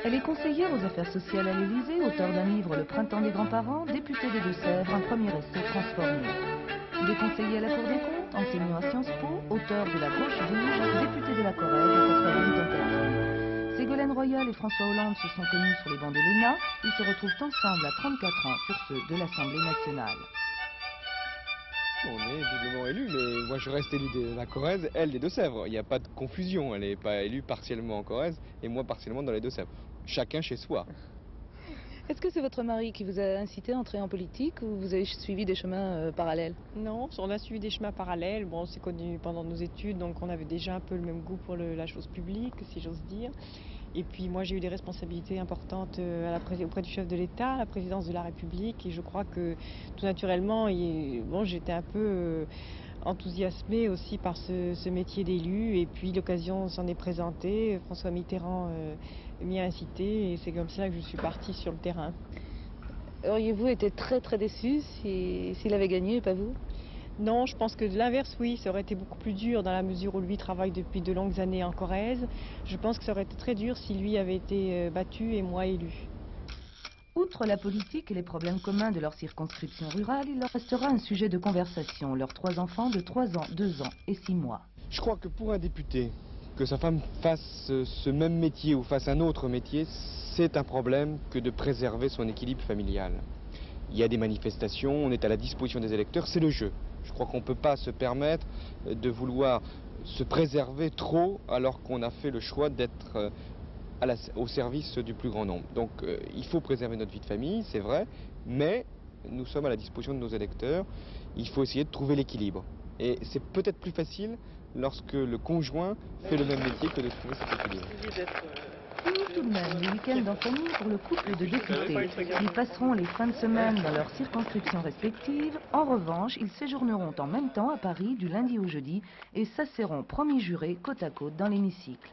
Elle est conseillère aux affaires sociales à l'Élysée, auteure d'un livre Le Printemps des grands-parents, députée des Deux-Sèvres, un premier essai transformé. Il est conseiller à la Cour des comptes, enseignant à Sciences Po, auteur de La Gauche rouge, député de la Corrèze à sa troisième tentative. Ségolène Royal et François Hollande se sont connus sur les bancs de l'ENA. Ils se retrouvent ensemble à 34 ans sur ceux de l'Assemblée nationale. On est doublement élus, mais moi je reste élu de la Corrèze, elle des Deux-Sèvres. Il n'y a pas de confusion, elle n'est pas élue partiellement en Corrèze et moi partiellement dans les Deux-Sèvres. Chacun chez soi. Est-ce que c'est votre mari qui vous a incité à entrer en politique ou vous avez suivi des chemins parallèles? Non, on a suivi des chemins parallèles. Bon, on s'est connus pendant nos études, donc on avait déjà un peu le même goût pour la chose publique, si j'ose dire. Et puis moi, j'ai eu des responsabilités importantes auprès du chef de l'État, à la présidence de la République. Et je crois que tout naturellement, j'étais un peu enthousiasmée aussi par ce métier d'élu. Et puis l'occasion s'en est présentée. François Mitterrand m'y a incité et c'est comme ça que je suis partie sur le terrain. Auriez-vous été très déçu s'il avait gagné et pas vous? Non, je pense que de l'inverse, oui, ça aurait été beaucoup plus dur dans la mesure où lui travaille depuis de longues années en Corrèze. Je pense que ça aurait été très dur si lui avait été battu et moi élu. Outre la politique et les problèmes communs de leur circonscription rurale, il leur restera un sujet de conversation, leurs 3 enfants de 3 ans, 2 ans et 6 mois. Je crois que pour un député, que sa femme fasse ce même métier ou fasse un autre métier, c'est un problème que de préserver son équilibre familial. Il y a des manifestations, on est à la disposition des électeurs, c'est le jeu. Je crois qu'on ne peut pas se permettre de vouloir se préserver trop alors qu'on a fait le choix d'être au service du plus grand nombre. Donc il faut préserver notre vie de famille, c'est vrai, mais nous sommes à la disposition de nos électeurs. Il faut essayer de trouver l'équilibre. Et c'est peut-être plus facile lorsque le conjoint fait le même métier que de trouver cet équilibre. Tout de même, les week-ends en famille pour le couple de députés. Ils passeront les fins de semaine dans leurs circonscriptions respectives. En revanche, ils séjourneront en même temps à Paris du lundi au jeudi et s'asserront promis jurés côte à côte dans l'hémicycle.